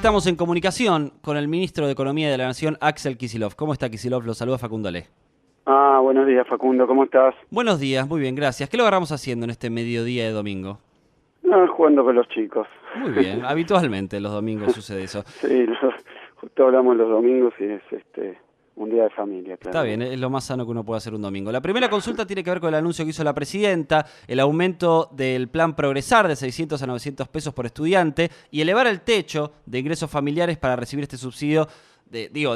estamos en comunicación con el ministro de Economía de la Nación, Axel Kicillof. ¿Cómo está, Kicillof? Lo saluda Facundo Ale. Buenos días, Facundo, ¿cómo estás? Buenos días, muy bien, gracias. ¿Qué lo agarramos haciendo en este mediodía de domingo? Jugando con los chicos. Muy bien, habitualmente los domingos sucede eso. Sí, justo hablamos los domingos y es un día de familia, claro. Está bien, es lo más sano que uno puede hacer un domingo. La primera consulta tiene que ver con el anuncio que hizo la presidenta, el aumento del plan Progresar de 600 a 900 pesos por estudiante y elevar el techo de ingresos familiares para recibir este subsidio,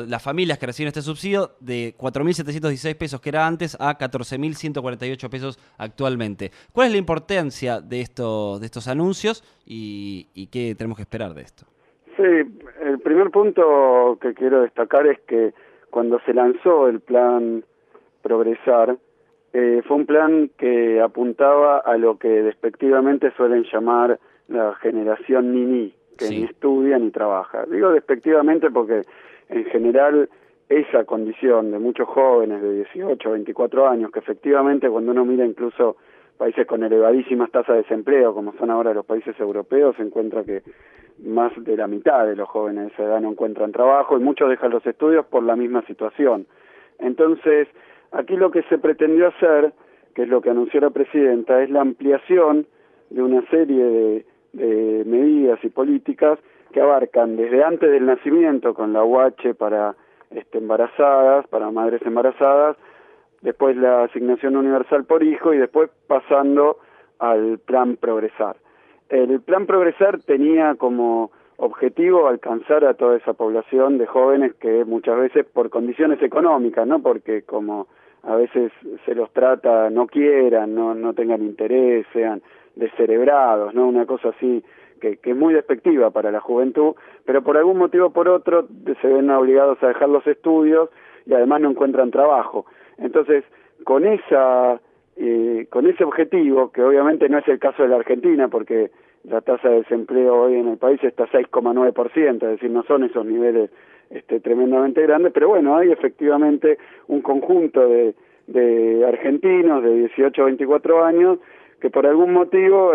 las familias que reciben este subsidio, de 4.716 pesos que era antes a 14.148 pesos actualmente. ¿Cuál es la importancia de estos anuncios y qué tenemos que esperar de esto? Sí, el primer punto que quiero destacar es que cuando se lanzó el plan Progresar, fue un plan que apuntaba a lo que despectivamente suelen llamar la generación ni, que Sí. ni estudia ni trabaja. Digo despectivamente porque en general esa condición de muchos jóvenes de 18 a 24 años, que efectivamente cuando uno mira incluso países con elevadísimas tasas de desempleo, como son ahora los países europeos, se encuentra que más de la mitad de los jóvenes de esa edad no encuentran trabajo y muchos dejan los estudios por la misma situación. Entonces, aquí lo que se pretendió hacer, que es lo que anunció la presidenta, es la ampliación de una serie de medidas y políticas que abarcan desde antes del nacimiento con la UH para embarazadas, para madres embarazadas, después la asignación universal por hijo y después pasando al plan Progresar. El plan Progresar tenía como objetivo alcanzar a toda esa población de jóvenes que muchas veces por condiciones económicas, no porque como a veces se los trata no quieran, no tengan interés, sean descerebrados, ¿no? Una cosa así que es muy despectiva para la juventud, pero por algún motivo o por otro se ven obligados a dejar los estudios y además no encuentran trabajo. Entonces, con ese objetivo, que obviamente no es el caso de la Argentina, porque la tasa de desempleo hoy en el país está 6,9%, es decir, no son esos niveles tremendamente grandes, pero bueno, hay efectivamente un conjunto de argentinos de 18 a 24 años que por algún motivo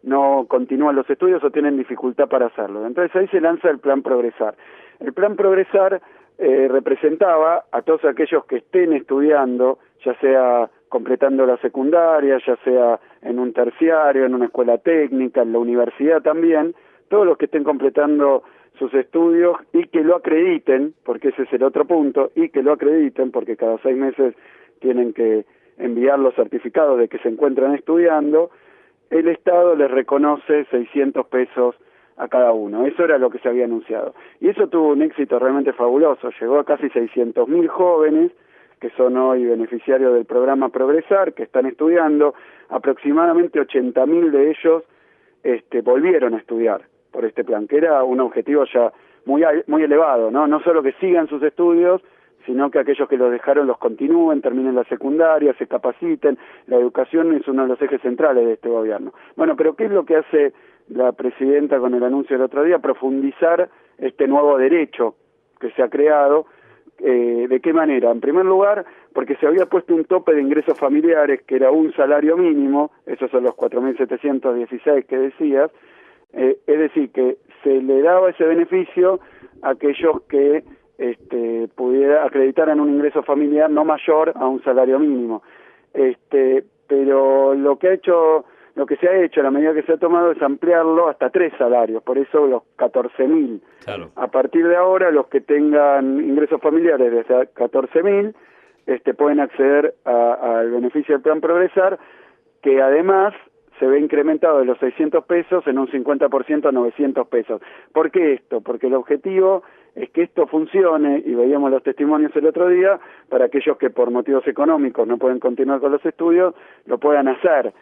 no continúan los estudios o tienen dificultad para hacerlo. Entonces ahí se lanza el plan Progresar. El plan Progresar representaba a todos aquellos que estén estudiando, ya sea completando la secundaria, ya sea en un terciario, en una escuela técnica, en la universidad también, todos los que estén completando sus estudios y que lo acrediten, porque ese es el otro punto, y que lo acrediten, porque cada 6 meses tienen que enviar los certificados de que se encuentran estudiando, el Estado les reconoce 600 pesos a cada uno. Eso era lo que se había anunciado. Y eso tuvo un éxito realmente fabuloso. Llegó a casi 600.000 jóvenes que son hoy beneficiarios del programa Progresar, que están estudiando. Aproximadamente 80.000 de ellos volvieron a estudiar por este plan, que era un objetivo ya muy elevado, ¿no? No solo que sigan sus estudios, sino que aquellos que los dejaron los continúen, terminen la secundaria, se capaciten. La educación es uno de los ejes centrales de este gobierno. Bueno, pero ¿qué es lo que hace la presidenta con el anuncio del otro día? Profundizar este nuevo derecho que se ha creado. ¿De qué manera? En primer lugar, porque se había puesto un tope de ingresos familiares que era un salario mínimo, esos son los 4.716 que decías, es decir, que se le daba ese beneficio a aquellos que acreditaran un ingreso familiar no mayor a un salario mínimo. Pero lo que se ha hecho, la medida que se ha tomado es ampliarlo hasta 3 salarios, por eso los 14.000. Claro. A partir de ahora, los que tengan ingresos familiares de 14.000 pueden acceder al beneficio del plan Progresar, que además se ve incrementado de los 600 pesos en un 50% a 900 pesos. ¿Por qué esto? Porque el objetivo es que esto funcione, y veíamos los testimonios el otro día, para aquellos que por motivos económicos no pueden continuar con los estudios, lo puedan hacer.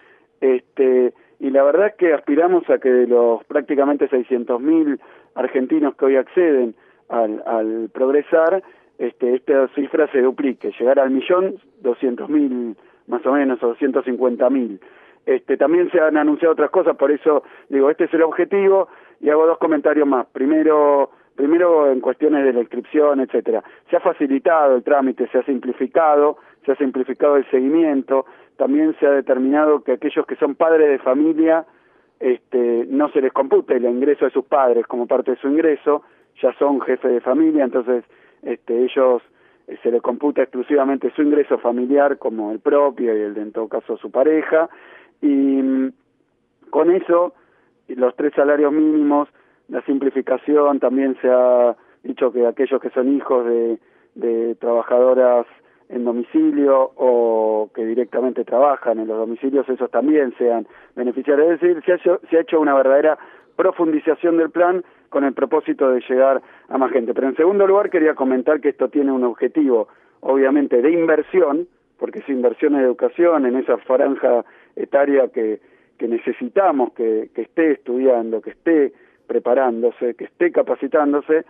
Y la verdad es que aspiramos a que de los prácticamente 600.000 argentinos que hoy acceden al Progresar, esta cifra se duplique, llegar al 1.200.000 más o menos, o 250.000. También se han anunciado otras cosas, por eso digo, este es el objetivo, y hago 2 comentarios más. Primero en cuestiones de la inscripción, etcétera. Se ha facilitado el trámite, se ha simplificado el seguimiento, también se ha determinado que aquellos que son padres de familia no se les computa el ingreso de sus padres como parte de su ingreso, ya son jefes de familia, entonces ellos se les computa exclusivamente su ingreso familiar como el propio y el de en todo caso su pareja, y con eso los 3 salarios mínimos, la simplificación, también se ha dicho que aquellos que son hijos de trabajadoras en domicilio o que directamente trabajan en los domicilios, esos también sean beneficiarios. Es decir, se ha hecho una verdadera profundización del plan con el propósito de llegar a más gente. Pero en segundo lugar quería comentar que esto tiene un objetivo, obviamente, de inversión, porque es inversión en educación, en esa franja etaria que necesitamos que esté estudiando, que esté preparándose, que esté capacitándose,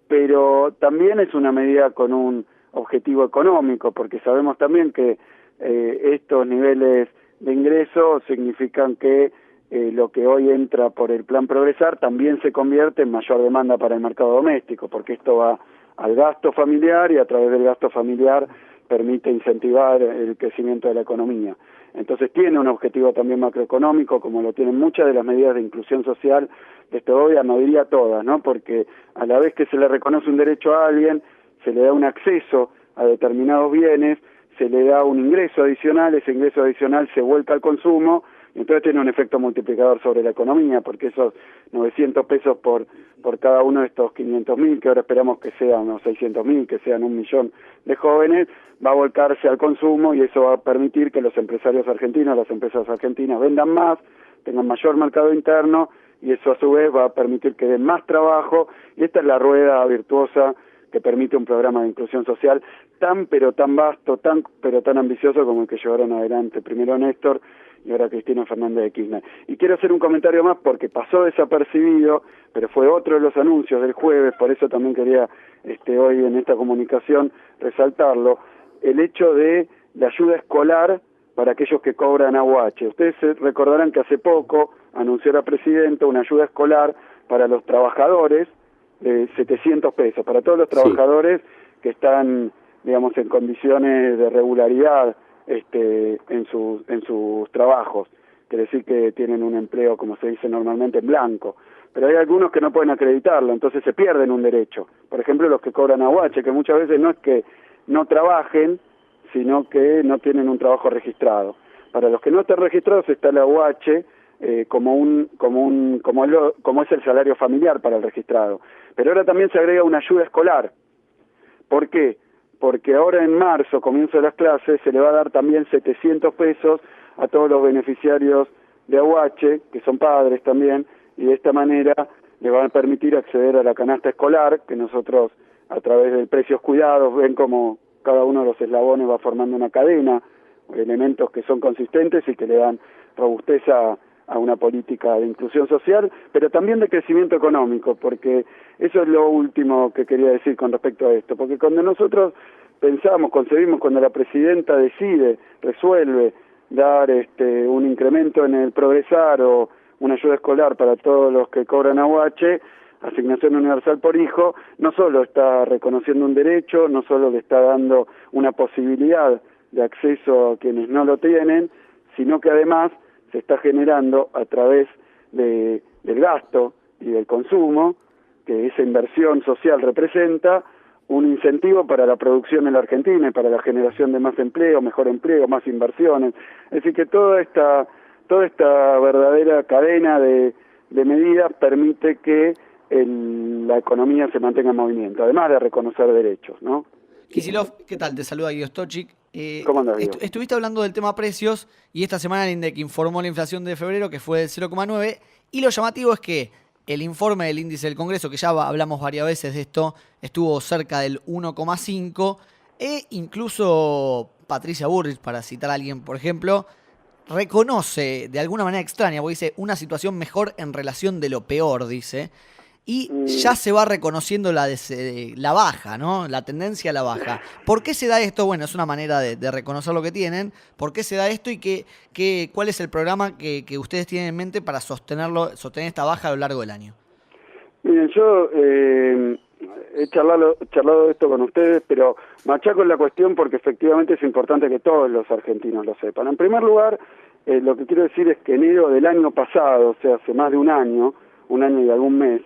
pero también es una medida con un objetivo económico, porque sabemos también que estos niveles de ingreso significan que lo que hoy entra por el Plan Progresar también se convierte en mayor demanda para el mercado doméstico, porque esto va al gasto familiar y a través del gasto familiar permite incentivar el crecimiento de la economía. Entonces tiene un objetivo también macroeconómico, como lo tienen muchas de las medidas de inclusión social de este gobierno, diría todas, ¿no? Porque a la vez que se le reconoce un derecho a alguien, se le da un acceso a determinados bienes, se le da un ingreso adicional, ese ingreso adicional se vuelca al consumo, y entonces tiene un efecto multiplicador sobre la economía, porque esos 900 pesos por cada uno de estos 500.000, que ahora esperamos que sean unos 600.000, que sean 1 millón de jóvenes, va a volcarse al consumo y eso va a permitir que los empresarios argentinos, las empresas argentinas vendan más, tengan mayor mercado interno y eso a su vez va a permitir que den más trabajo y esta es la rueda virtuosa que permite un programa de inclusión social tan pero tan vasto, tan pero tan ambicioso como el que llevaron adelante primero Néstor y ahora Cristina Fernández de Kirchner. Y quiero hacer un comentario más porque pasó desapercibido, pero fue otro de los anuncios del jueves, por eso también quería hoy en esta comunicación resaltarlo, el hecho de la ayuda escolar para aquellos que cobran AUH. Ustedes recordarán que hace poco anunció la presidenta una ayuda escolar para los trabajadores de 700 pesos, para todos los trabajadores que están, digamos, en condiciones de regularidad en sus trabajos, quiere decir que tienen un empleo, como se dice normalmente, en blanco, pero hay algunos que no pueden acreditarlo, entonces se pierden un derecho. Por ejemplo, los que cobran AUH, que muchas veces no es que no trabajen, sino que no tienen un trabajo registrado. Para los que no están registrados está la AUH como es el salario familiar para el registrado. Pero ahora también se agrega una ayuda escolar. ¿Por qué? Porque ahora en marzo, comienzo de las clases, se le va a dar también 700 pesos a todos los beneficiarios de AUH, que son padres también, y de esta manera le van a permitir acceder a la canasta escolar, que nosotros a través del Precios Cuidados ven como cada uno de los eslabones va formando una cadena, elementos que son consistentes y que le dan robustez a una política de inclusión social, pero también de crecimiento económico, porque eso es lo último que quería decir con respecto a esto, porque cuando nosotros pensamos, concebimos, cuando la presidenta resuelve dar un incremento en el Progresar o una ayuda escolar para todos los que cobran AUH, asignación universal por hijo, no solo está reconociendo un derecho, no solo le está dando una posibilidad de acceso a quienes no lo tienen, sino que además se está generando a través del gasto y del consumo, que esa inversión social representa, un incentivo para la producción en la Argentina y para la generación de más empleo, mejor empleo, más inversiones. Es decir, que toda esta verdadera cadena de medidas permite que la economía se mantenga en movimiento, además de reconocer derechos, ¿no? Kicillof, ¿qué tal? Te saluda Guido Stochik. ¿Cómo andás, Guido? Estuviste hablando del tema precios y esta semana el INDEC informó la inflación de febrero que fue del 0,9 y lo llamativo es que el informe del índice del Congreso, que ya hablamos varias veces de esto, estuvo cerca del 1,5 e incluso Patricia Bullrich, para citar a alguien, por ejemplo, reconoce de alguna manera extraña, porque dice una situación mejor en relación de lo peor, dice. Y ya se va reconociendo la baja, ¿no? La tendencia a la baja. ¿Por qué se da esto? Bueno, es una manera de reconocer lo que tienen. ¿Por qué se da esto y cuál es el programa que ustedes tienen en mente para sostener esta baja a lo largo del año? Miren, yo he charlado esto con ustedes, pero machaco la cuestión porque efectivamente es importante que todos los argentinos lo sepan. En primer lugar, lo que quiero decir es que enero del año pasado, o sea, hace más de un año y algún mes,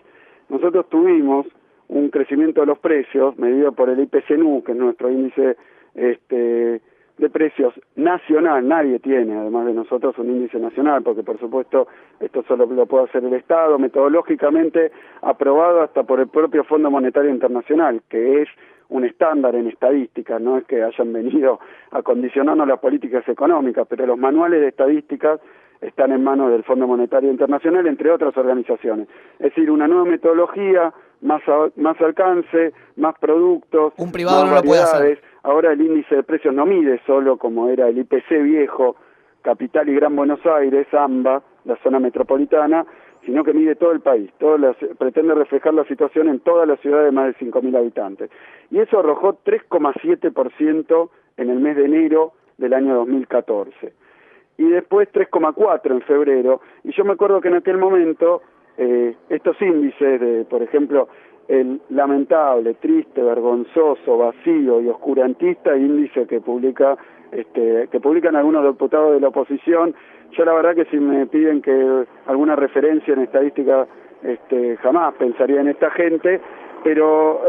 nosotros tuvimos un crecimiento de los precios medido por el IPC-NU, que es nuestro índice de precios nacional. Nadie tiene, además de nosotros, un índice nacional, porque por supuesto esto solo lo puede hacer el Estado, metodológicamente aprobado hasta por el propio Fondo Monetario Internacional, que es un estándar en estadísticas, no es que hayan venido a condicionarnos las políticas económicas, pero los manuales de estadísticas están en manos del Fondo Monetario Internacional, entre otras organizaciones. Es decir, una nueva metodología, más alcance, más productos, un privado más no lo puede variedades. hacer. Ahora el índice de precios no mide solo como era el IPC viejo, Capital y Gran Buenos Aires, AMBA, la zona metropolitana, sino que mide todo el país, pretende reflejar la situación en toda la ciudad de más de 5.000 habitantes. Y eso arrojó 3,7% en el mes de enero del año 2014. Y después 3,4% en febrero. Y yo me acuerdo que en aquel momento estos índices de, por ejemplo, el lamentable, triste, vergonzoso, vacío y oscurantista índice que publican algunos diputados de la oposición. Yo la verdad que si me piden que alguna referencia en estadística, jamás pensaría en esta gente, pero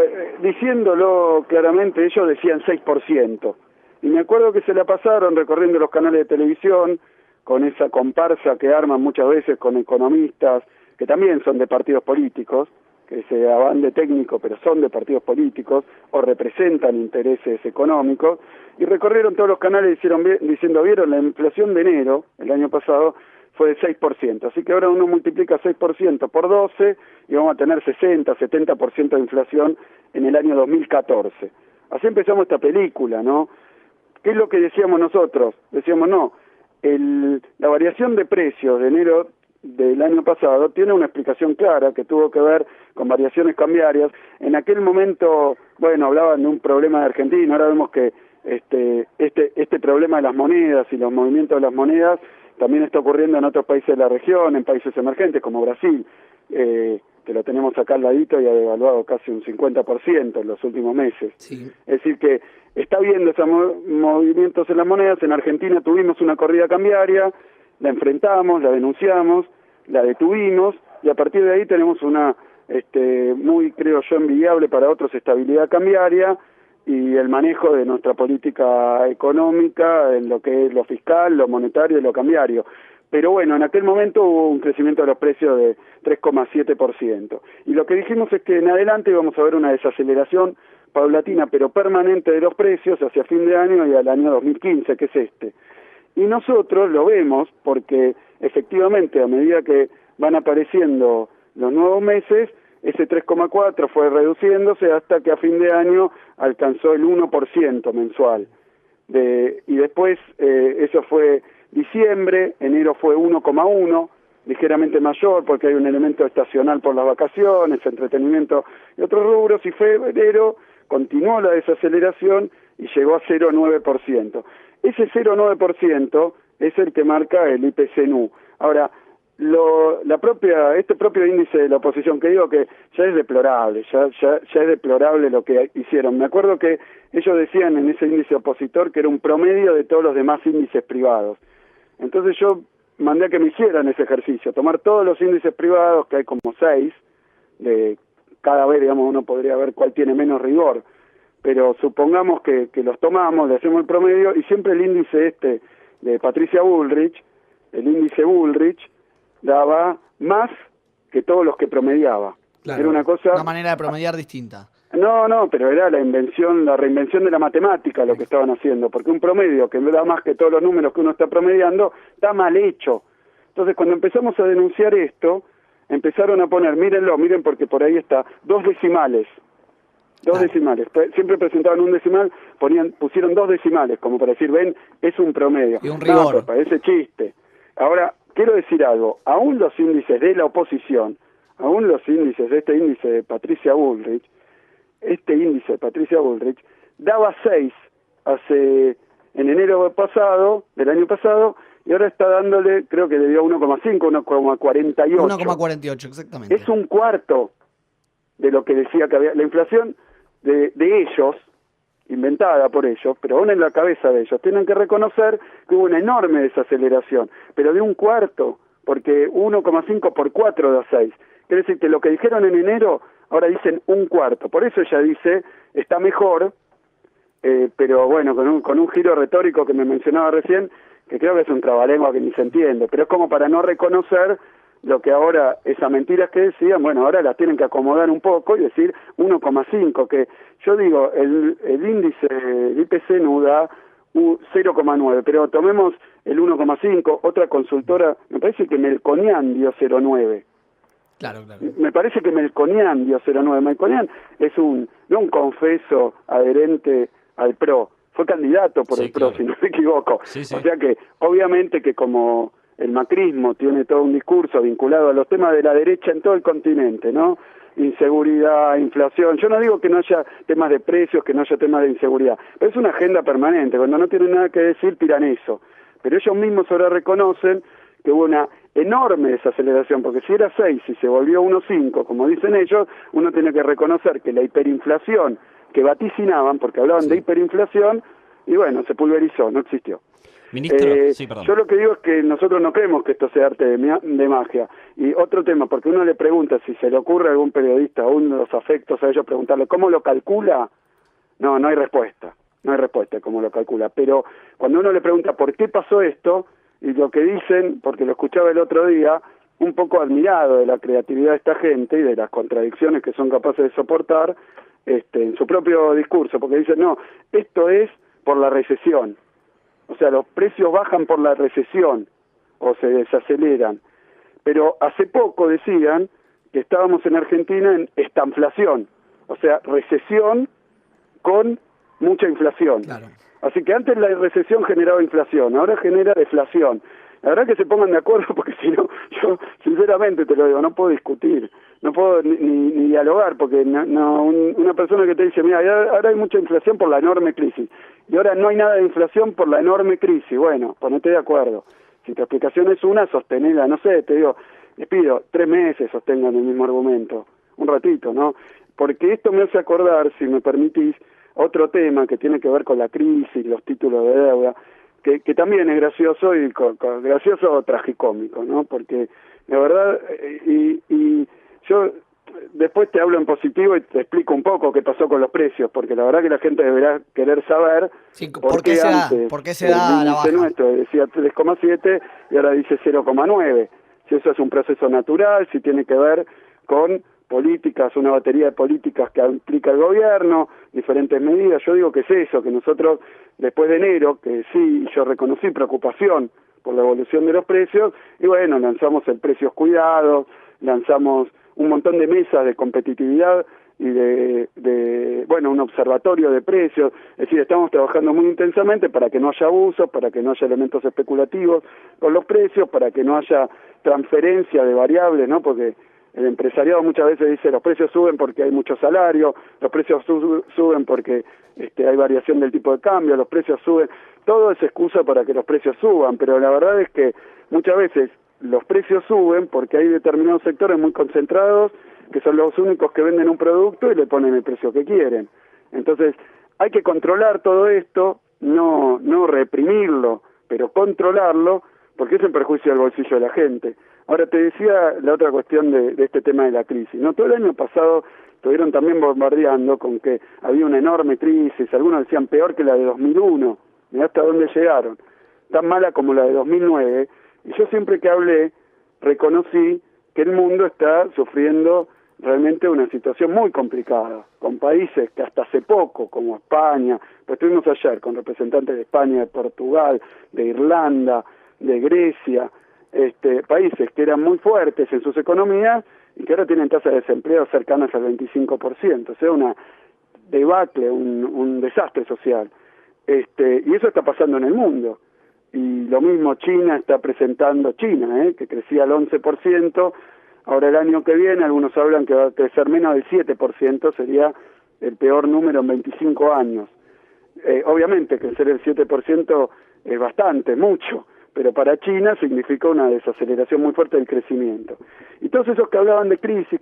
diciéndolo claramente, ellos decían 6%. Y me acuerdo que se la pasaron recorriendo los canales de televisión, con esa comparsa que arman muchas veces con economistas, que también son de partidos políticos, que se van de técnico, pero son de partidos políticos, o representan intereses económicos, y recorrieron todos los canales diciendo, vieron, la inflación de enero, el año pasado, fue de 6%, así que ahora uno multiplica 6% por 12 y vamos a tener 60, 70% de inflación en el año 2014. Así empezamos esta película, ¿no? ¿Qué es lo que decíamos nosotros? Decíamos, no, la variación de precios de enero del año pasado tiene una explicación clara que tuvo que ver con variaciones cambiarias. En aquel momento, bueno, hablaban de un problema de Argentina, ahora vemos que este problema de las monedas y los movimientos de las monedas también está ocurriendo en otros países de la región, en países emergentes como Brasil, que lo tenemos acá al ladito y ha devaluado casi un 50% en los últimos meses. Sí. Es decir que está viendo esos movimientos en las monedas. En Argentina tuvimos una corrida cambiaria, la enfrentamos, la denunciamos, la detuvimos y a partir de ahí tenemos una muy, creo yo, envidiable para otros estabilidad cambiaria y el manejo de nuestra política económica en lo que es lo fiscal, lo monetario y lo cambiario. Pero bueno, en aquel momento hubo un crecimiento de los precios de 3,7%. Y lo que dijimos es que en adelante íbamos a ver una desaceleración paulatina pero permanente de los precios hacia fin de año y al año 2015, que es este. Y nosotros lo vemos porque efectivamente a medida que van apareciendo los nuevos meses, ese 3,4 fue reduciéndose hasta que a fin de año alcanzó el 1% mensual. Y después eso fue diciembre, enero fue 1,1, ligeramente mayor porque hay un elemento estacional por las vacaciones, entretenimiento y otros rubros, y febrero continuó la desaceleración y llegó a 0,9%. Ese 0,9% es el que marca el IPC-NU. Ahora, este propio índice de la oposición, que digo que ya es deplorable, ya es deplorable lo que hicieron. Me acuerdo que ellos decían en ese índice opositor que era un promedio de todos los demás índices privados. Entonces yo mandé a que me hicieran ese ejercicio, tomar todos los índices privados, que hay como 6, cada vez, digamos, uno podría ver cuál tiene menos rigor, pero supongamos que los tomamos, le hacemos el promedio, y siempre el índice de Patricia Bullrich, el índice Bullrich, daba más que todos los que promediaba. Claro, era una manera de promediar distinta. No, pero era la reinvención de la matemática lo que estaban haciendo, porque un promedio que da más que todos los números que uno está promediando, está mal hecho. Entonces cuando empezamos a denunciar esto, empezaron a poner, miren porque por ahí está, 2 decimales. Decimales. Siempre presentaban un decimal, pusieron 2 decimales, como para decir, ven, es un promedio. Y un rigor. No, parece chiste. Ahora, quiero decir algo, aún los índices de la oposición, aún los índices de este índice de Patricia Bullrich, daba 6 en enero del año pasado, y ahora está dándole, creo que le dio 1,5, 1,48. 1,48, exactamente. Es un cuarto de lo que decía que había. La inflación de ellos, inventada por ellos, pero aún en la cabeza de ellos, tienen que reconocer que hubo una enorme desaceleración, pero de un cuarto, porque 1,5 por 4 da 6. Quiere decir que lo que dijeron en enero, ahora dicen un cuarto. Por eso ella dice, está mejor, pero bueno, con un giro retórico que me mencionaba recién, que creo que es un trabalengua que ni se entiende, pero es como para no reconocer lo que ahora, esas mentiras que decían, bueno, ahora las tienen que acomodar un poco y decir 1,5, que yo digo, el índice, el IPC no da 0,9, pero tomemos el 1,5, otra consultora, me parece que Melconian dio 0,9. Claro. Me parece que Melconian dio 0,9. Melconian es no un confeso adherente al PRO, fue candidato por el PRO, si no me equivoco. Sí. O sea que, obviamente que como el macrismo tiene todo un discurso vinculado a los temas de la derecha en todo el continente, ¿no? Inseguridad, inflación. Yo no digo que no haya temas de precios, que no haya temas de inseguridad, pero es una agenda permanente. Cuando no tienen nada que decir, tiran eso. Pero ellos mismos ahora reconocen que hubo una enorme desaceleración, porque si era 6 y se volvió 1,5, como dicen ellos, uno tiene que reconocer que la hiperinflación que vaticinaban, porque hablaban de hiperinflación, y bueno, se pulverizó, no existió. Ministro, sí, perdón. Yo lo que digo es que nosotros no creemos que esto sea arte de magia. Y otro tema, porque uno le pregunta si se le ocurre a algún periodista, a uno de los afectos a ellos, preguntarle cómo lo calcula, no hay respuesta. No hay respuesta cómo lo calcula. Pero cuando uno le pregunta por qué pasó esto, y lo que dicen, porque lo escuchaba el otro día, un poco admirado de la creatividad de esta gente y de las contradicciones que son capaces de soportar en su propio discurso, porque dicen, no, esto es por la recesión. O sea, los precios bajan por la recesión o se desaceleran. Pero hace poco decían que estábamos en Argentina en estanflación, o sea, recesión con mucha inflación. Claro. Así que antes la recesión generaba inflación, ahora genera deflación. La verdad que se pongan de acuerdo, porque si no, yo sinceramente te lo digo, no puedo discutir, no puedo ni dialogar, porque una persona que te dice, mira, ahora hay mucha inflación por la enorme crisis, y ahora no hay nada de inflación por la enorme crisis, bueno, ponete de acuerdo. Si tu explicación es una, sostenela, no sé, te digo, les pido, 3 meses sostengan el mismo argumento, un ratito, ¿no? Porque esto me hace acordar, si me permitís, otro tema que tiene que ver con la crisis, los títulos de deuda, que también es gracioso y gracioso o tragicómico, ¿no? Porque la verdad, y yo después te hablo en positivo y te explico un poco qué pasó con los precios, porque la verdad que la gente deberá querer saber ¿por qué se da la baja? Nuestro decía 3,7 y ahora dice 0,9. Si eso es un proceso natural, si tiene que ver con políticas, una batería de políticas que aplica el gobierno, diferentes medidas. Yo digo que es eso, que nosotros después de enero, que sí, yo reconocí preocupación por la evolución de los precios, y bueno, lanzamos el Precios Cuidados, lanzamos un montón de mesas de competitividad y bueno, un observatorio de precios, es decir, estamos trabajando muy intensamente para que no haya abusos, para que no haya elementos especulativos con los precios, para que no haya transferencia de variables, ¿no? Porque el empresariado muchas veces dice los precios suben porque hay mucho salario, los precios suben porque hay variación del tipo de cambio, los precios suben, todo es excusa para que los precios suban, pero la verdad es que muchas veces los precios suben porque hay determinados sectores muy concentrados que son los únicos que venden un producto y le ponen el precio que quieren. Entonces hay que controlar todo esto, no reprimirlo, pero controlarlo, porque es en perjuicio del bolsillo de la gente. Ahora te decía la otra cuestión de este tema de la crisis, ¿no? Todo el año pasado estuvieron también bombardeando con que había una enorme crisis, algunos decían peor que la de 2001, mirá hasta dónde llegaron, tan mala como la de 2009, y yo siempre que hablé reconocí que el mundo está sufriendo realmente una situación muy complicada, con países que hasta hace poco, como España, pues estuvimos ayer con representantes de España, de Portugal, de Irlanda, de Grecia, países que eran muy fuertes en sus economías y que ahora tienen tasas de desempleo cercanas al 25%, o sea, una debacle, un desastre social. Y eso está pasando en el mundo. Y lo mismo China está presentando, que crecía al 11%, ahora el año que viene algunos hablan que va a crecer menos del 7%, sería el peor número en 25 años. Obviamente crecer el 7% es bastante, mucho, pero para China significa una desaceleración muy fuerte del crecimiento. Y todos esos que hablaban de crisis,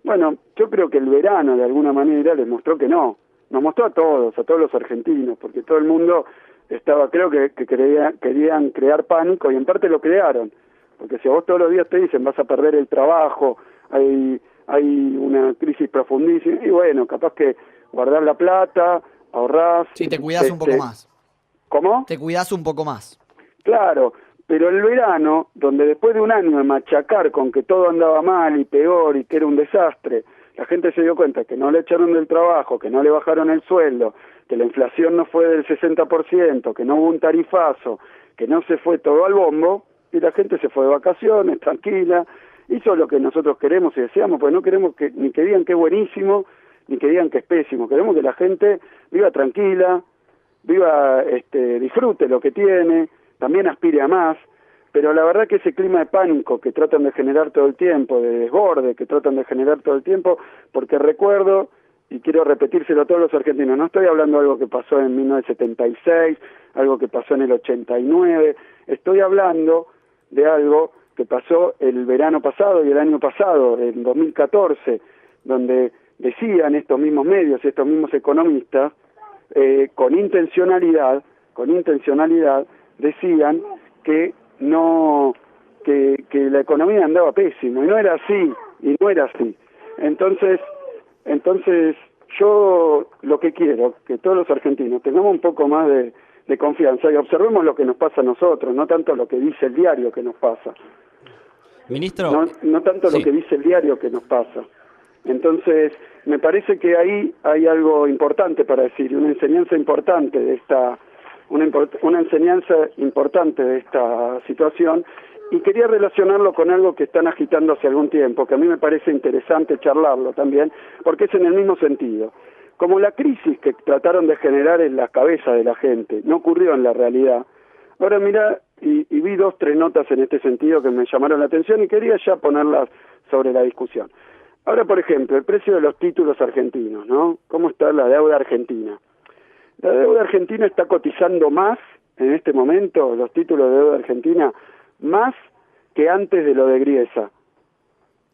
bueno, yo creo que el verano de alguna manera les mostró que no, nos mostró a todos los argentinos, porque todo el mundo estaba, creo que querían crear pánico, y en parte lo crearon, porque si a vos todos los días te dicen vas a perder el trabajo, hay una crisis profundísima, y bueno, capaz que guardar la plata, ahorrás... Sí, te cuidás un poco más. ¿Cómo? Te cuidás un poco más. Claro, pero el verano, donde después de un año de machacar con que todo andaba mal y peor y que era un desastre, la gente se dio cuenta que no le echaron del trabajo, que no le bajaron el sueldo, que la inflación no fue del 60%, que no hubo un tarifazo, que no se fue todo al bombo, y la gente se fue de vacaciones, tranquila, hizo lo que nosotros queremos y deseamos, pues no queremos ni que digan que es buenísimo, ni que digan que es pésimo, queremos que la gente viva tranquila, disfrute lo que tiene, también aspire a más, pero la verdad que ese clima de pánico que tratan de generar todo el tiempo, de desborde que tratan de generar todo el tiempo, porque recuerdo, y quiero repetírselo a todos los argentinos, no estoy hablando de algo que pasó en 1976, algo que pasó en el 89, estoy hablando de algo que pasó el verano pasado y el año pasado, en 2014, donde decían estos mismos medios, estos mismos economistas, con intencionalidad, decían que la economía andaba pésimo, y no era así. Entonces yo lo que quiero, que todos los argentinos tengamos un poco más de confianza y observemos lo que nos pasa a nosotros, no tanto lo que dice el diario que nos pasa. Ministro. No tanto sí. lo que dice el diario que nos pasa. Entonces, me parece que ahí hay algo importante para decir, una enseñanza importante de esta situación, y quería relacionarlo con algo que están agitando hace algún tiempo, que a mí me parece interesante charlarlo también, porque es en el mismo sentido. Como la crisis que trataron de generar en la cabeza de la gente no ocurrió en la realidad, ahora mirá, y vi 2, 3 notas en este sentido que me llamaron la atención y quería ya ponerlas sobre la discusión. Ahora, por ejemplo, el precio de los títulos argentinos, ¿no? ¿Cómo está la deuda argentina? La deuda argentina está cotizando más en este momento, los títulos de deuda argentina, más que antes de lo de Griesa.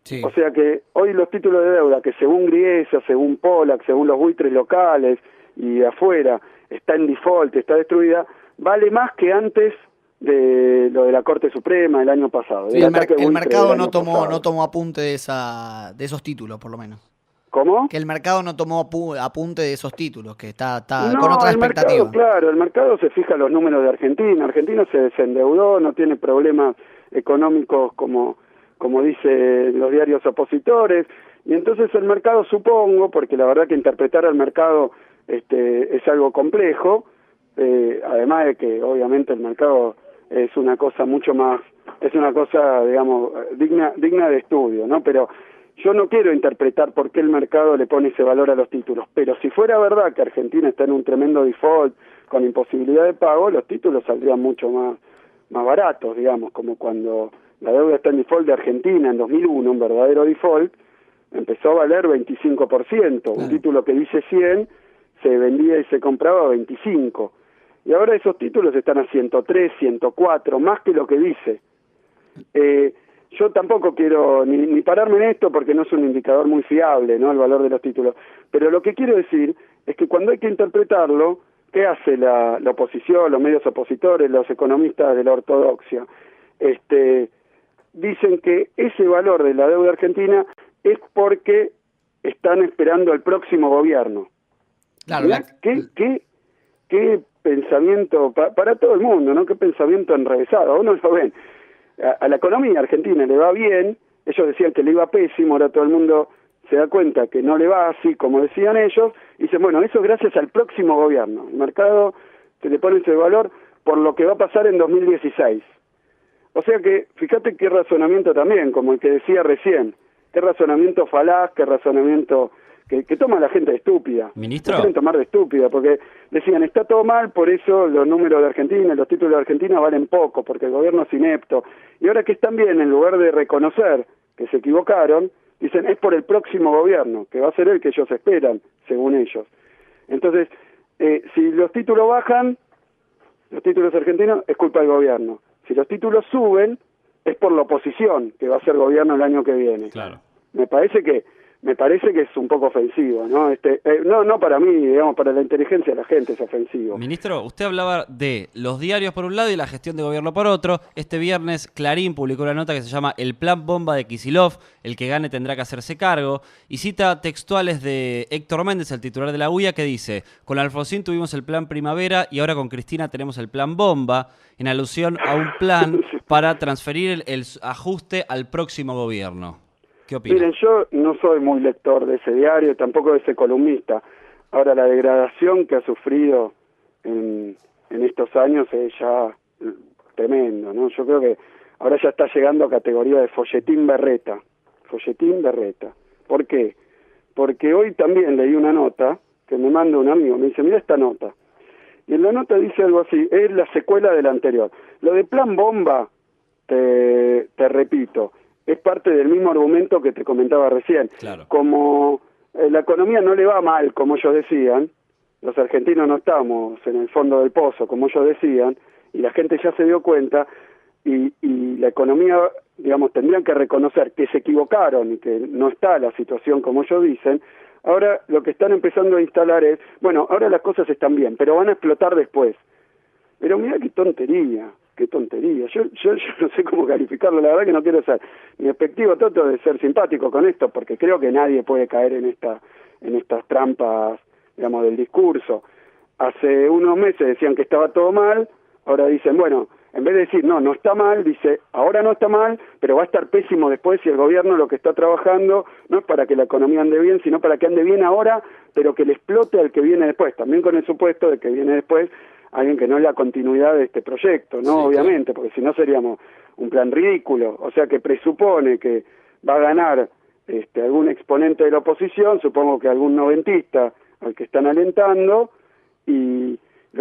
Sí. O sea que hoy los títulos de deuda, que según Griesa, según Pollack, según los buitres locales y de afuera, está en default, está destruida, vale más que antes de lo de la Corte Suprema el año pasado. Sí, el mercado no tomó apunte de esos títulos, por lo menos. ¿Cómo? Que el mercado no tomó apunte de esos títulos, que está no, con otra expectativa. Mercado, claro, el mercado se fija los números de Argentina. Argentina se desendeudó, no tiene problemas económicos como dicen los diarios opositores, y entonces el mercado, supongo, porque la verdad que interpretar al mercado es algo complejo, además de que obviamente el mercado es una cosa mucho más, es una cosa, digamos, digna de estudio, ¿no? Pero yo no quiero interpretar por qué el mercado le pone ese valor a los títulos, pero si fuera verdad que Argentina está en un tremendo default con imposibilidad de pago, los títulos saldrían mucho más baratos, digamos, como cuando la deuda está en default de Argentina en 2001, un verdadero default, empezó a valer 25%, un título que dice 100 se vendía y se compraba a 25, y ahora esos títulos están a 103, 104, más que lo que dice. Yo tampoco quiero ni pararme en esto porque no es un indicador muy fiable, ¿no?, el valor de los títulos, pero lo que quiero decir es que cuando hay que interpretarlo, ¿qué hace la oposición, los medios opositores, los economistas de la ortodoxia? Dicen que ese valor de la deuda argentina es porque están esperando al próximo gobierno. Claro, ¿Qué pensamiento para todo el mundo, ¿no? Qué pensamiento enrevesado. Uno lo ven. A la economía argentina le va bien, ellos decían que le iba pésimo, ahora todo el mundo se da cuenta que no le va así como decían ellos, y dicen, bueno, eso es gracias al próximo gobierno. El mercado se le pone ese valor por lo que va a pasar en 2016. O sea que, fíjate qué razonamiento también, como el que decía recién, qué razonamiento falaz, qué razonamiento que toma la gente de estúpida. Ministro. Quieren tomar de estúpida, porque decían, está todo mal, por eso los números de Argentina, los títulos de Argentina valen poco, porque el gobierno es inepto. Y ahora que están bien, en lugar de reconocer que se equivocaron, dicen, es por el próximo gobierno, que va a ser el que ellos esperan, según ellos. Entonces, si los títulos bajan, los títulos argentinos, es culpa del gobierno. Si los títulos suben, es por la oposición, que va a ser gobierno el año que viene. Claro. Me parece que me parece que es un poco ofensivo, ¿no? No para mí, digamos, para la inteligencia de la gente es ofensivo. Ministro, usted hablaba de los diarios por un lado y la gestión de gobierno por otro. Este viernes Clarín publicó una nota que se llama El plan bomba de Kicillof, el que gane tendrá que hacerse cargo, y cita textuales de Héctor Méndez, el titular de la UIA, que dice: con Alfonsín tuvimos el plan primavera y ahora con Cristina tenemos el plan bomba, en alusión a un plan para transferir el ajuste al próximo gobierno. ¿Qué opina? Miren, yo no soy muy lector de ese diario, tampoco de ese columnista. Ahora, la degradación que ha sufrido en estos años es ya tremendo, ¿no? Yo creo que ahora ya está llegando a categoría de folletín berreta. Folletín berreta. ¿Por qué? Porque hoy también leí una nota que me manda un amigo, me dice, mira esta nota. Y en la nota dice algo así, es la secuela de la anterior. Lo de plan bomba, te repito, es parte del mismo argumento que te comentaba recién. Claro. Como la economía no le va mal, como ellos decían, los argentinos no estamos en el fondo del pozo, como ellos decían, y la gente ya se dio cuenta, y la economía, digamos, tendrían que reconocer que se equivocaron y que no está la situación como ellos dicen. Ahora lo que están empezando a instalar es, bueno, ahora las cosas están bien, pero van a explotar después. Pero mira qué tontería. Qué tontería, yo no sé cómo calificarlo, la verdad que no quiero ser mi expectativo, trato de ser simpático con esto, porque creo que nadie puede caer en estas trampas, digamos, del discurso. Hace unos meses decían que estaba todo mal, ahora dicen, bueno, en vez de decir, no está mal, dice, ahora no está mal, pero va a estar pésimo después si el gobierno lo que está trabajando no es para que la economía ande bien, sino para que ande bien ahora, pero que le explote al que viene después, también con el supuesto de que viene después alguien que no es la continuidad de este proyecto, ¿no? Sí, obviamente, claro. Porque si no seríamos un plan ridículo, o sea que presupone que va a ganar algún exponente de la oposición, supongo que algún noventista al que están alentando,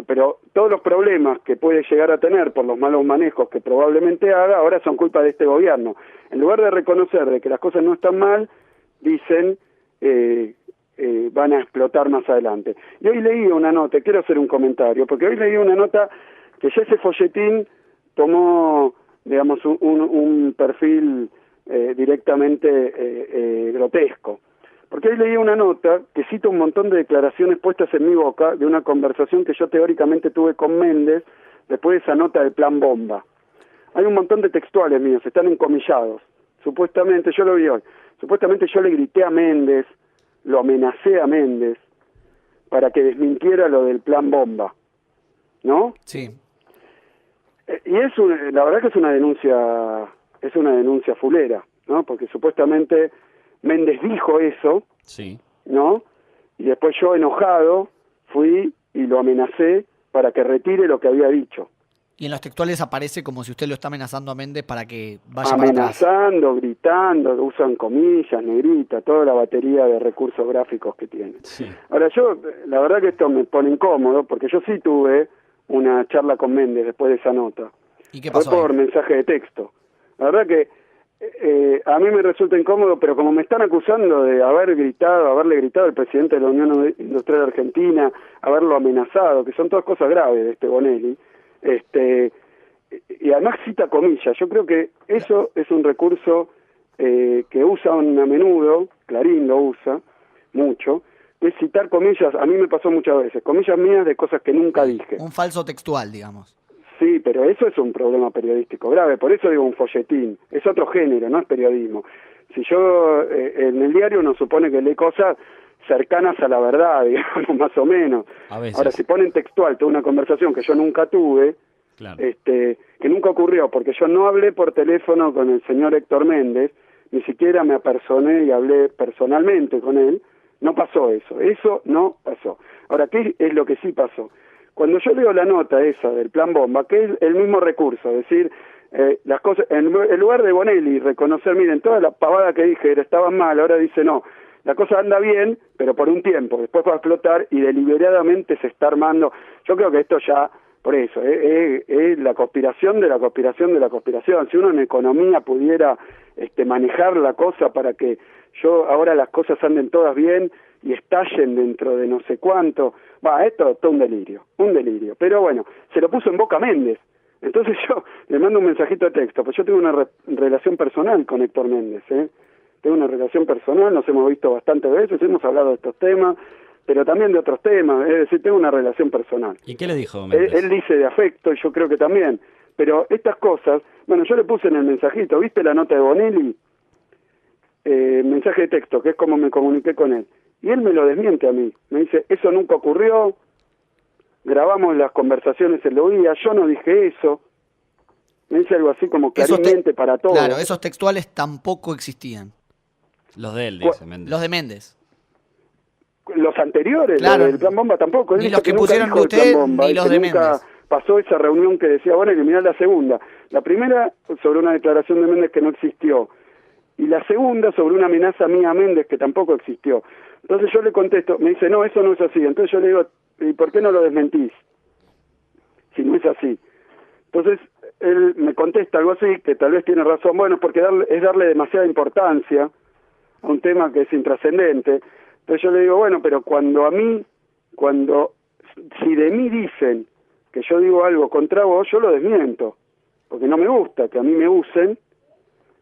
pero todos los problemas que puede llegar a tener por los malos manejos que probablemente haga, ahora son culpa de este gobierno. En lugar de reconocer de que las cosas no están mal, dicen van a explotar más adelante. Y hoy leí una nota, quiero hacer un comentario, porque hoy leí una nota que ya ese folletín tomó, digamos, un perfil directamente grotesco. Porque hoy leí una nota que cita un montón de declaraciones puestas en mi boca de una conversación que yo teóricamente tuve con Méndez después de esa nota del plan bomba. Hay un montón de textuales míos, están encomillados. Supuestamente, yo lo vi hoy, supuestamente yo le grité a Méndez, lo amenacé a Méndez para que desmintiera lo del plan bomba, ¿no? Sí. Y la verdad que es una denuncia fulera, ¿no? Porque supuestamente Méndez dijo eso, Sí. ¿no? Y después yo, enojado, fui y lo amenacé para que retire lo que había dicho. Y en los textuales aparece como si usted lo está amenazando a Méndez para que vaya para atrás. Amenazando, gritando, usan comillas, negrita, toda la batería de recursos gráficos que tiene. Sí. Ahora la verdad que esto me pone incómodo, porque yo sí tuve una charla con Méndez después de esa nota. ¿Y qué Fue pasó por ahí? mensaje de texto. La verdad que a mí me resulta incómodo, pero como me están acusando de haberle gritado al presidente de la Unión Industrial Argentina, haberlo amenazado, que son todas cosas graves de este Bonelli, y además cita comillas. Yo creo que eso es un recurso que usan a menudo, Clarín lo usa mucho, es citar comillas. A mí me pasó muchas veces, comillas mías de cosas que nunca dije. Un falso textual, digamos. Sí, pero eso es un problema periodístico grave, por eso digo un folletín, es otro género, no es periodismo. Si yo en el diario uno supone que lee cosas cercanas a la verdad, digamos, más o menos. A veces. Ahora, si ponen textual toda una conversación que yo nunca tuve, Claro. que nunca ocurrió, porque yo no hablé por teléfono con el señor Héctor Méndez, ni siquiera me apersoné y hablé personalmente con él, no pasó eso no pasó. Ahora, ¿qué es lo que sí pasó? Cuando yo leo la nota esa del plan bomba, que es el mismo recurso, es decir, las cosas, en lugar de Bonelli reconocer, miren, toda la pavada que dije estaban mal, ahora dice no, la cosa anda bien, pero por un tiempo, después va a explotar y deliberadamente se está armando. Yo creo que esto ya, por eso, es la conspiración de la conspiración de la conspiración. Si uno en economía pudiera manejar la cosa para que ahora las cosas anden todas bien y estallen dentro de no sé cuánto, esto es todo un delirio, pero bueno, se lo puso en boca Méndez, entonces yo le mando un mensajito de texto, pues yo tengo una relación personal con Héctor Méndez, tengo una relación personal, nos hemos visto bastantes veces, hemos hablado de estos temas, pero también de otros temas, es decir, tengo una relación personal. ¿Y qué le dijo Méndez? Él dice de afecto, y yo creo que también, pero estas cosas, bueno, yo le puse en el mensajito, ¿viste la nota de Bonelli? Mensaje de texto, que es como me comuniqué con él. Y él me lo desmiente a mí. Me dice, eso nunca ocurrió, grabamos las conversaciones en la oía, yo no dije eso. Me dice algo así como claramente para todos. Claro, esos textuales tampoco existían. Los de él, dice Méndez. Los de Méndez. Los anteriores, Claro. los del Plan Bomba tampoco. Él Ni dice los que nunca pusieron dijo de del Plan usted, Bomba, ni y los que de nunca Méndez. pasó esa reunión que decía, bueno, eliminar la segunda. La primera sobre una declaración de Méndez que no existió. Y la segunda sobre una amenaza mía a Méndez que tampoco existió. Entonces yo le contesto, me dice, no, eso no es así. Entonces yo le digo, ¿y por qué no lo desmentís? Si no es así. Entonces él me contesta algo así, que tal vez tiene razón, bueno, porque es darle demasiada importancia a un tema que es intrascendente. Entonces yo le digo, bueno, pero si de mí dicen que yo digo algo contra vos, yo lo desmiento, porque no me gusta que a mí me usen.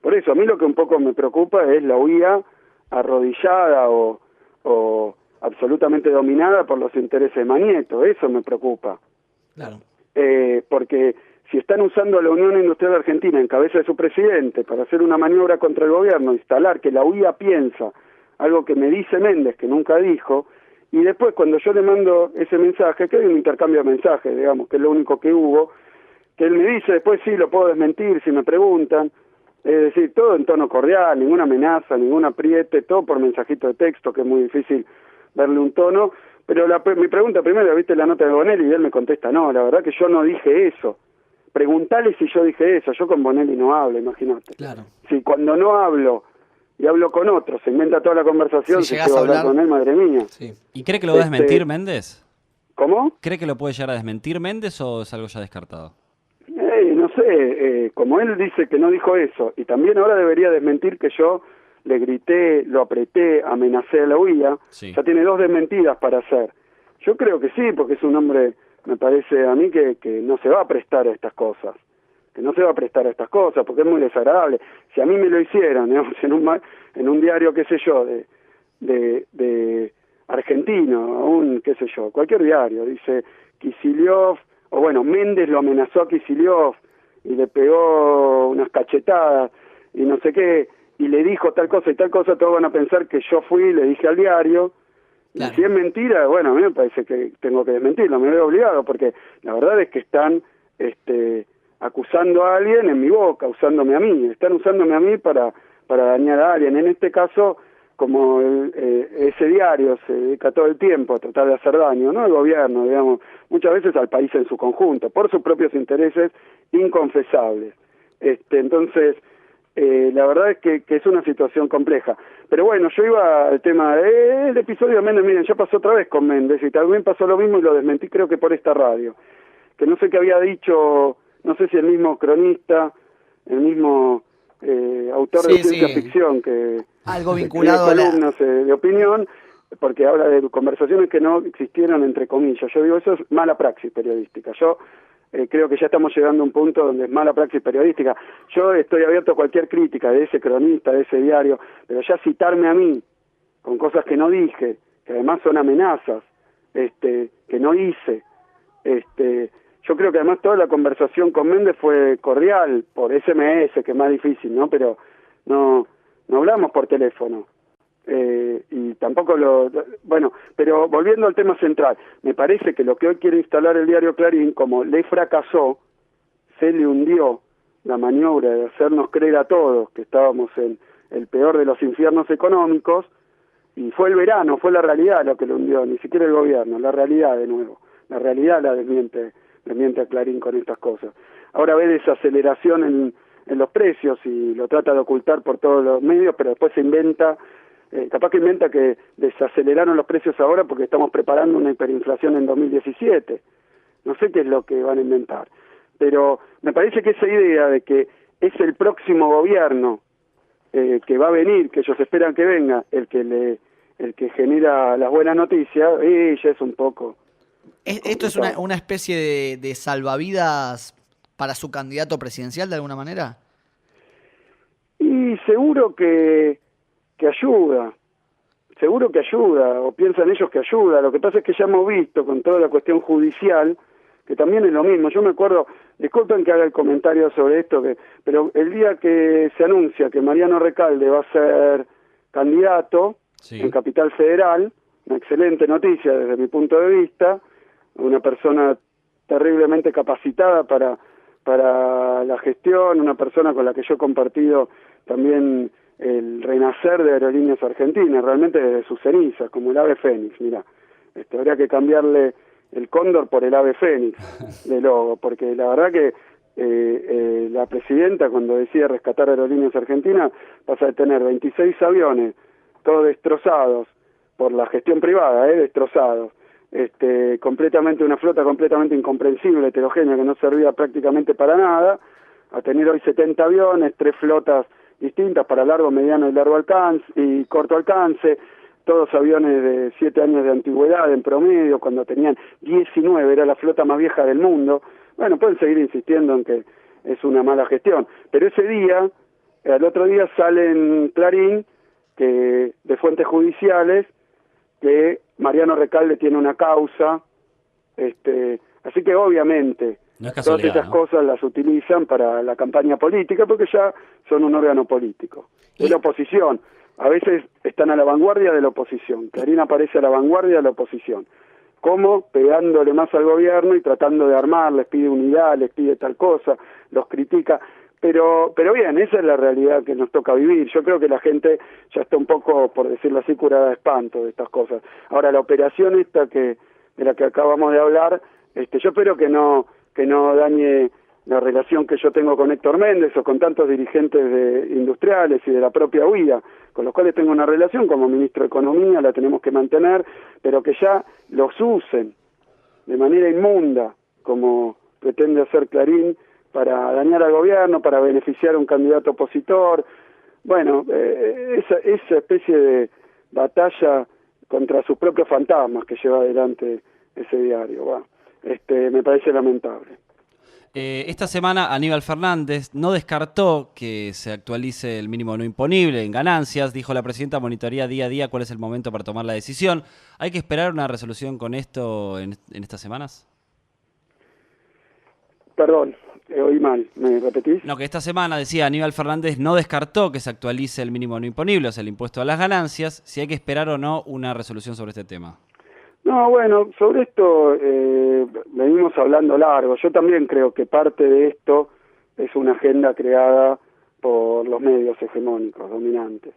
Por eso, a mí lo que un poco me preocupa es la huida arrodillada o absolutamente dominada por los intereses de Manieto, eso me preocupa. Claro. Porque si están usando a la Unión Industrial Argentina en cabeza de su presidente para hacer una maniobra contra el gobierno, instalar que la UIA piensa algo que me dice Méndez, que nunca dijo, y después cuando yo le mando ese mensaje, que hay un intercambio de mensajes, digamos, que es lo único que hubo, que él me dice, después sí, lo puedo desmentir si me preguntan, es decir, todo en tono cordial, ninguna amenaza, ningún apriete, todo por mensajito de texto, que es muy difícil darle un tono, pero mi pregunta primero, ¿viste la nota de Bonelli? Y él me contesta, no, la verdad que yo no dije eso. Preguntale si yo dije eso, yo con Bonelli no hablo, imagínate. Claro. Si cuando no hablo y hablo con otro, se inventa toda la conversación, Si si llegás llego a a hablar hablar con él, madre mía. Sí. ¿Y cree que lo va a desmentir Méndez? ¿Cómo? ¿Cree que lo puede llegar a desmentir Méndez o es algo ya descartado? No sé, como él dice que no dijo eso, y también ahora debería desmentir que yo le grité, lo apreté, amenacé a la huida, Sí. ya tiene 2 desmentidas para hacer. Yo creo que sí, porque es un hombre, me parece a mí, que no se va a prestar a estas cosas, porque es muy desagradable. Si a mí me lo hicieran, digamos, en un diario, qué sé yo, de argentino, qué sé yo, cualquier diario, dice Kicillof, o bueno, Méndez lo amenazó a Kicillof y le pegó unas cachetadas y no sé qué, y le dijo tal cosa y tal cosa, todos van a pensar que yo fui y le dije al diario. Claro. Y si es mentira, bueno, a mí me parece que tengo que desmentirlo, me veo obligado, porque la verdad es que están acusando a alguien en mi boca, usándome a mí, están usándome a mí para dañar a alguien. En este caso, como ese diario se dedica todo el tiempo a tratar de hacer daño, no al gobierno, digamos, muchas veces al país en su conjunto, por sus propios intereses inconfesables. Entonces, la verdad es que es una situación compleja. Pero bueno, yo iba al tema del episodio de Méndez. Miren, ya pasó otra vez con Méndez y también pasó lo mismo y lo desmentí, creo que por esta radio, que no sé qué había dicho, no sé si el mismo cronista, el mismo autor de ciencia ficción que algo vinculado a columnas de opinión, porque habla de conversaciones que no existieron, entre comillas. Yo digo, eso es mala praxis periodística. Yo creo que ya estamos llegando a un punto donde es mala praxis periodística. Yo estoy abierto a cualquier crítica de ese cronista, de ese diario, pero ya citarme a mí con cosas que no dije, que además son amenazas, que no hice, yo creo que además toda la conversación con Méndez fue cordial, por SMS, que es más difícil, ¿no? Pero no hablamos por teléfono. Y tampoco bueno, pero volviendo al tema central, me parece que lo que hoy quiere instalar el diario Clarín, como le fracasó, se le hundió la maniobra de hacernos creer a todos que estábamos en el peor de los infiernos económicos, y fue el verano, fue la realidad lo que lo hundió, ni siquiera el gobierno, la realidad de nuevo, la realidad la desmiente a Clarín con estas cosas. Ahora ve desaceleración en los precios y lo trata de ocultar por todos los medios, pero después se inventa, capaz que inventa que desaceleraron los precios ahora porque estamos preparando una hiperinflación en 2017. No sé qué es lo que van a inventar, pero me parece que esa idea de que es el próximo gobierno que va a venir, que ellos esperan que venga, el que genera las buenas noticias, ya es un poco... ¿Esto es una especie de salvavidas para su candidato presidencial de alguna manera? Y seguro que que ayuda, seguro que ayuda, o piensan ellos que ayuda. Lo que pasa es que ya hemos visto con toda la cuestión judicial, que también es lo mismo. Yo me acuerdo, disculpen que haga el comentario sobre esto, pero el día que se anuncia que Mariano Recalde va a ser candidato en Capital Federal, una excelente noticia desde mi punto de vista, una persona terriblemente capacitada para la gestión, una persona con la que yo he compartido también el renacer de Aerolíneas Argentinas, realmente desde sus cenizas, como el ave fénix. Mira, habría que cambiarle el cóndor por el ave fénix de logo, porque la verdad que la presidenta, cuando decide rescatar Aerolíneas Argentinas, pasa de tener 26 aviones, todos destrozados por la gestión privada, destrozados, completamente una flota completamente incomprensible, heterogénea, que no servía prácticamente para nada, a tener hoy 70 aviones, 3 flotas distintas para largo, mediano y largo alcance y corto alcance, todos aviones de 7 años de antigüedad en promedio, cuando tenían 19, era la flota más vieja del mundo. Bueno, pueden seguir insistiendo en que es una mala gestión, pero ese día, al otro día sale en Clarín, que de fuentes judiciales, que Mariano Recalde tiene una causa, así que obviamente no es todas esas cosas las utilizan para la campaña política, porque ya son un órgano político. Es la oposición, a veces están a la vanguardia de la oposición, Clarín aparece a la vanguardia de la oposición. ¿Cómo? Pegándole más al gobierno y tratando de armar, les pide unidad, les pide tal cosa, los critica. Pero bien, esa es la realidad que nos toca vivir. Yo creo que la gente ya está un poco, por decirlo así, curada de espanto de estas cosas. Ahora, la operación esta de la que acabamos de hablar, yo espero que no dañe la relación que yo tengo con Héctor Méndez o con tantos dirigentes industriales y de la propia UIA, con los cuales tengo una relación como ministro de Economía, la tenemos que mantener, pero que ya los usen de manera inmunda, como pretende hacer Clarín, para dañar al gobierno, para beneficiar a un candidato opositor. Bueno, esa especie de batalla contra sus propios fantasmas que lleva adelante ese diario, me parece lamentable. Esta semana Aníbal Fernández no descartó que se actualice el mínimo no imponible en ganancias. Dijo la presidenta, monitorea día a día cuál es el momento para tomar la decisión. ¿Hay que esperar una resolución con esto en estas semanas? Perdón, oí mal, ¿me repetís? No, que esta semana, decía, Aníbal Fernández no descartó que se actualice el mínimo no imponible, o sea, el impuesto a las ganancias, si hay que esperar o no una resolución sobre este tema. No, bueno, sobre esto venimos hablando largo. Yo también creo que parte de esto es una agenda creada por los medios hegemónicos, dominantes.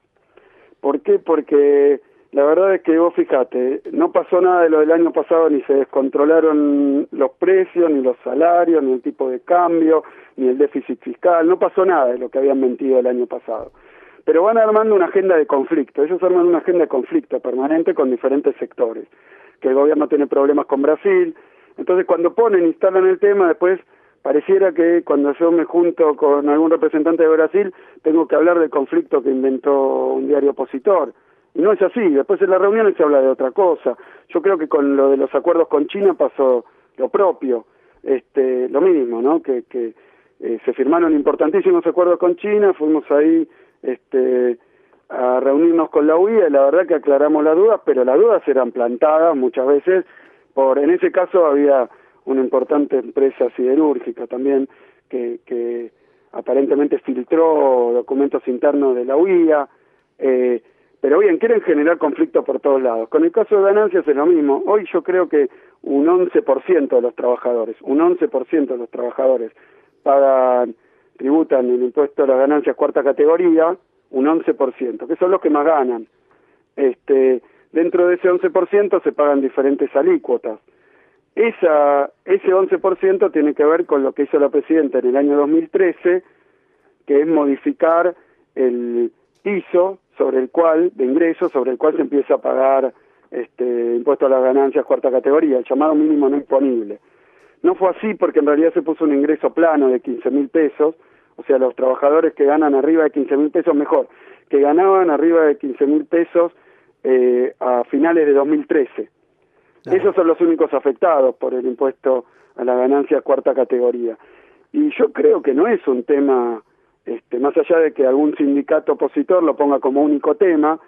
¿Por qué? Porque la verdad es que vos fíjate, no pasó nada de lo del año pasado, ni se descontrolaron los precios, ni los salarios, ni el tipo de cambio, ni el déficit fiscal, no pasó nada de lo que habían mentido el año pasado. Pero van armando una agenda de conflicto, ellos arman una agenda de conflicto permanente con diferentes sectores, que el gobierno tiene problemas con Brasil, entonces cuando instalan el tema, después pareciera que cuando yo me junto con algún representante de Brasil, tengo que hablar del conflicto que inventó un diario opositor. Y no es así, después en las reuniones se habla de otra cosa. Yo creo que con lo de los acuerdos con China pasó lo propio, lo mismo, ¿no? Que se firmaron importantísimos acuerdos con China, fuimos ahí a reunirnos con la UIA y la verdad que aclaramos las dudas, pero las dudas eran plantadas muchas veces en ese caso había una importante empresa siderúrgica también que aparentemente filtró documentos internos de la UIA, pero bien, quieren generar conflictos por todos lados. Con el caso de ganancias es lo mismo. Hoy yo creo que un 11% de los trabajadores, tributan el impuesto a las ganancias cuarta categoría, un 11%, que son los que más ganan. Dentro de ese 11% se pagan diferentes alícuotas. Ese 11% tiene que ver con lo que hizo la presidenta en el año 2013, que es modificar el piso de ingresos sobre el cual se empieza a pagar impuesto a las ganancias cuarta categoría, el llamado mínimo no imponible. No fue así porque en realidad se puso un ingreso plano de 15.000 pesos, o sea, los trabajadores que ganan arriba de 15.000 pesos, mejor, que ganaban arriba de 15.000 pesos a finales de 2013. Claro. Esos son los únicos afectados por el impuesto a la ganancia cuarta categoría. Y yo creo que no es un tema más allá de que algún sindicato opositor lo ponga como único tema,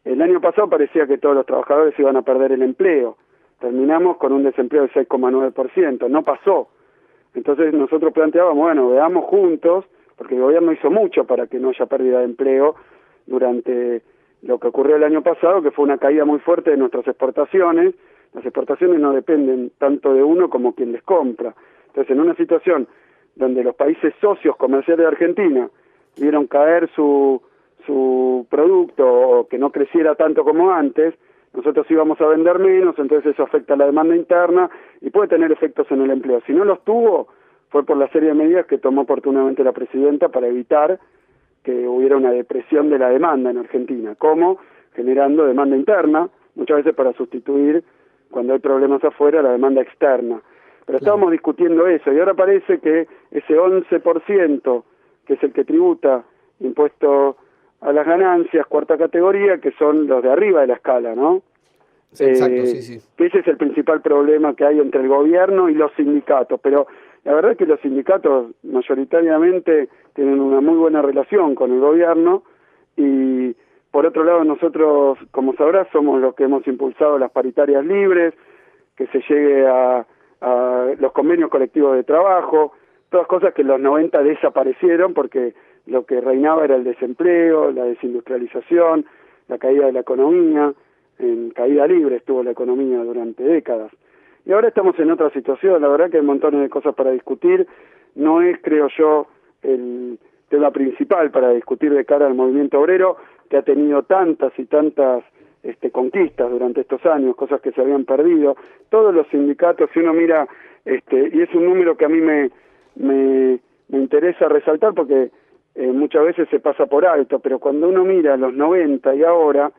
el año pasado parecía que todos los trabajadores iban a perder el empleo. Terminamos con un desempleo del 6,9%, no pasó. Entonces nosotros planteábamos, bueno, veamos juntos, porque el gobierno hizo mucho para que no haya pérdida de empleo durante lo que ocurrió el año pasado, que fue una caída muy fuerte de nuestras exportaciones. Las exportaciones no dependen tanto de uno como quien les compra. Entonces, en una situación donde los países socios comerciales de Argentina vieron caer su producto o que no creciera tanto como antes, nosotros íbamos a vender menos, entonces eso afecta a la demanda interna y puede tener efectos en el empleo. Si no los tuvo, fue por la serie de medidas que tomó oportunamente la presidenta para evitar que hubiera una depresión de la demanda en Argentina, como generando demanda interna, muchas veces para sustituir, cuando hay problemas afuera, la demanda externa. Pero estábamos discutiendo eso, y ahora parece que ese 11%, que es el que tributa impuesto a las ganancias, cuarta categoría, que son los de arriba de la escala, ¿no? Sí, exacto, sí. Que ese es el principal problema que hay entre el gobierno y los sindicatos, pero la verdad es que los sindicatos mayoritariamente tienen una muy buena relación con el gobierno y por otro lado nosotros, como sabrás, somos los que hemos impulsado las paritarias libres, que se llegue a los convenios colectivos de trabajo, todas cosas que en los 90 desaparecieron porque lo que reinaba era el desempleo, la desindustrialización, la caída de la economía, en caída libre estuvo la economía durante décadas. Y ahora estamos en otra situación, la verdad que hay montones de cosas para discutir, no es, creo yo, el tema principal para discutir de cara al movimiento obrero, que ha tenido tantas y tantas conquistas durante estos años, cosas que se habían perdido. Todos los sindicatos, si uno mira, y es un número que a mí me interesa resaltar porque muchas veces se pasa por alto, pero cuando uno mira los 90 y ahora,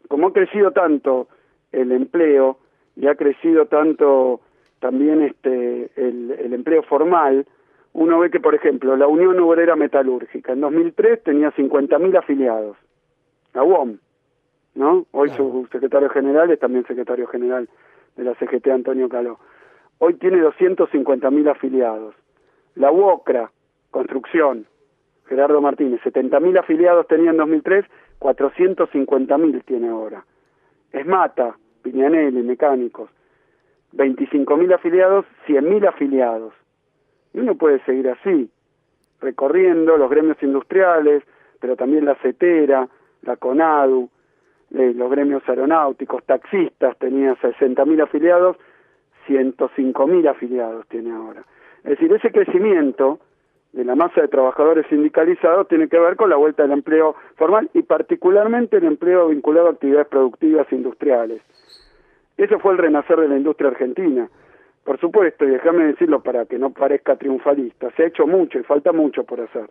como ha crecido tanto el empleo y ha crecido tanto también el empleo formal, uno ve que, por ejemplo, la Unión Obrera Metalúrgica en 2003 tenía 50.000 afiliados, la UOM, ¿no? Hoy claro. Su secretario general es también secretario general de la CGT, Antonio Caló. Hoy tiene 250.000 afiliados. La UOCRA, Construcción, Gerardo Martínez, 70.000 afiliados tenía en 2003, 450.000 tiene ahora. Esmata, Piñanelli, Mecánicos, 25.000 afiliados, 100.000 afiliados. Y uno puede seguir así, recorriendo los gremios industriales, pero también la CETERA, la CONADU, los gremios aeronáuticos, taxistas, tenía 60.000 afiliados, 105.000 afiliados tiene ahora. Es decir, ese crecimiento de la masa de trabajadores sindicalizados tiene que ver con la vuelta del empleo formal y particularmente el empleo vinculado a actividades productivas industriales. Ese fue el renacer de la industria argentina. Por supuesto, y déjame decirlo para que no parezca triunfalista, se ha hecho mucho y falta mucho por hacer,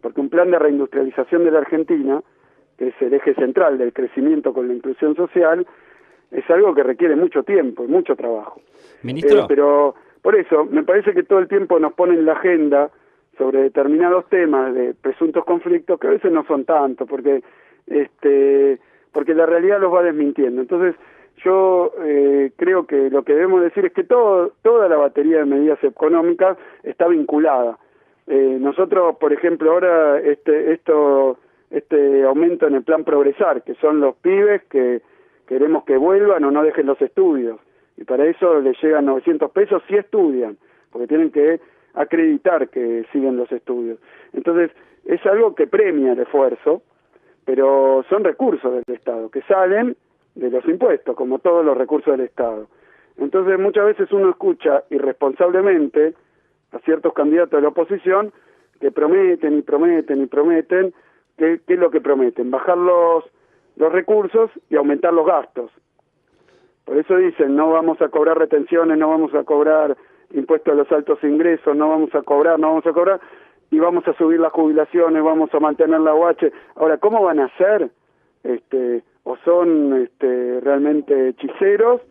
porque un plan de reindustrialización de la Argentina, que es el eje central del crecimiento con la inclusión social, es algo que requiere mucho tiempo y mucho trabajo. Ministro. Pero por eso, me parece que todo el tiempo nos ponen en la agenda sobre determinados temas de presuntos conflictos que a veces no son tanto, porque la realidad los va desmintiendo. Entonces, yo creo que lo que debemos decir es que toda la batería de medidas económicas está vinculada. Nosotros, por ejemplo, ahora este aumento en el plan Progresar, que son los pibes que queremos que vuelvan o no dejen los estudios, y para eso les llegan 900 pesos si estudian, porque tienen que acreditar que siguen los estudios. Entonces, es algo que premia el esfuerzo, pero son recursos del Estado, que salen de los impuestos, como todos los recursos del Estado. Entonces, muchas veces uno escucha irresponsablemente a ciertos candidatos de la oposición que prometen y prometen y prometen. ¿Qué es lo que prometen? Bajar los recursos y aumentar los gastos. Por eso dicen, no vamos a cobrar retenciones, no vamos a cobrar impuestos a los altos ingresos, no vamos a cobrar, y vamos a subir las jubilaciones, vamos a mantener la UH. Ahora, ¿cómo van a hacer? O son realmente hechiceros,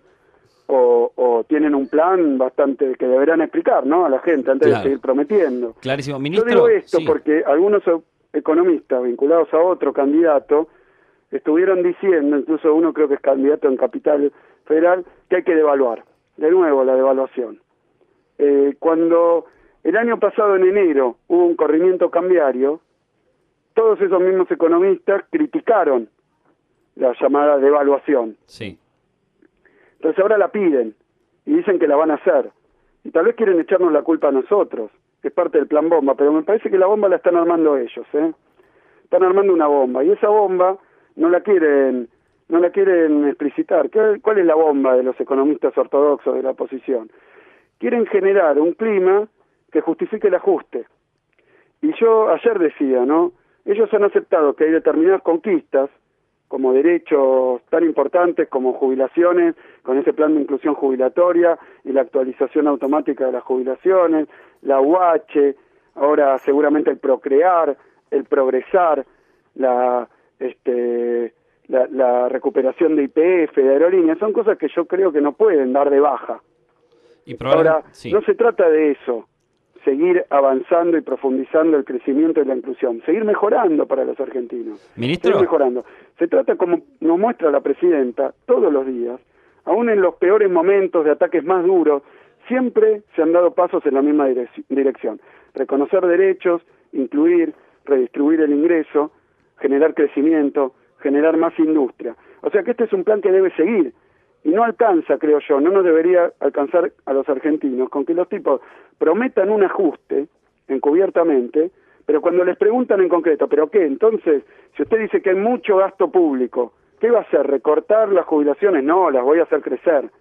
o tienen un plan bastante que deberán explicar, ¿no?, a la gente antes de seguir prometiendo. Clarísimo. Ministro, yo digo esto sí, porque algunos economistas vinculados a otro candidato estuvieron diciendo, incluso uno creo que es candidato en Capital Federal, que hay que devaluar, de nuevo la devaluación. Cuando El año pasado, en enero, hubo un corrimiento cambiario. Todos esos mismos economistas criticaron la llamada devaluación. Sí. Entonces ahora la piden y dicen que la van a hacer. Y tal vez quieren echarnos la culpa a nosotros, que es parte del plan bomba, pero me parece que la bomba la están armando ellos, ¿eh? Están armando una bomba, y esa bomba no la quieren explicitar. ¿Cuál es la bomba de los economistas ortodoxos de la oposición? Quieren generar un clima que justifique el ajuste. Y yo ayer decía, ¿no? Ellos han aceptado que hay determinadas conquistas, como derechos tan importantes como jubilaciones, con ese plan de inclusión jubilatoria y la actualización automática de las jubilaciones, la UH, ahora seguramente el procrear, el progresar, la recuperación de YPF, de aerolíneas, son cosas que yo creo que no pueden dar de baja. Y Ahora, sí. no se trata de eso, seguir avanzando y profundizando el crecimiento y la inclusión, seguir mejorando para los argentinos, Ministro. seguir mejorando. Se trata, como nos muestra la presidenta todos los días, aún en los peores momentos de ataques más duros, siempre se han dado pasos en la misma dirección. Reconocer derechos, incluir, redistribuir el ingreso, generar crecimiento, generar más industria. O sea que este es un plan que debe seguir. Y no alcanza, creo yo, no nos debería alcanzar a los argentinos con que los tipos prometan un ajuste encubiertamente, pero cuando les preguntan en concreto, ¿pero qué? Entonces, si usted dice que hay mucho gasto público, ¿qué va a hacer? ¿Recortar las jubilaciones? No, las voy a hacer crecer.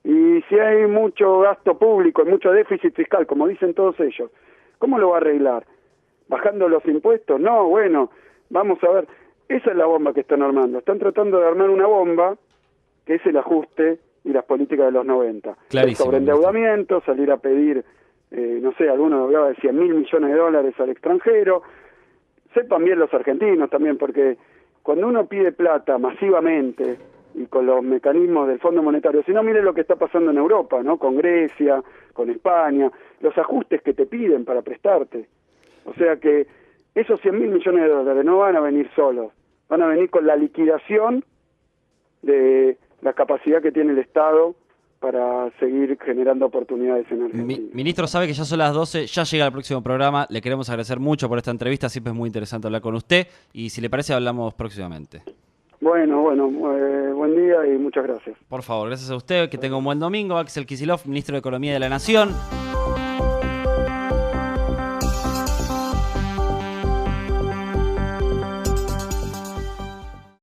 Y si hay mucho gasto público y mucho déficit fiscal, como dicen todos ellos, ¿cómo lo va a arreglar? ¿Bajando los impuestos? No, bueno, vamos a ver. Esa es la bomba que están armando. Están tratando de armar una bomba que es el ajuste y las políticas de los 90. Clarísimo. El sobreendeudamiento, salir a pedir, no sé, algunos hablaba de 100.000 millones de dólares al extranjero. Sepan bien los argentinos también, porque cuando uno pide plata masivamente y con los mecanismos del Fondo Monetario, si no, miren lo que está pasando en Europa, ¿no? Con Grecia, con España, los ajustes que te piden para prestarte. O sea que esos 100.000 millones de dólares no van a venir solos, van a venir con la liquidación de la capacidad que tiene el Estado para seguir generando oportunidades en Argentina. Ministro, sabe que ya son las 12, ya llega el próximo programa. Le queremos agradecer mucho por esta entrevista, siempre es muy interesante hablar con usted y si le parece hablamos próximamente. Bueno, buen día y muchas gracias. Por favor, gracias a usted, que tenga un buen domingo. Axel Kicillof, Ministro de Economía de la Nación.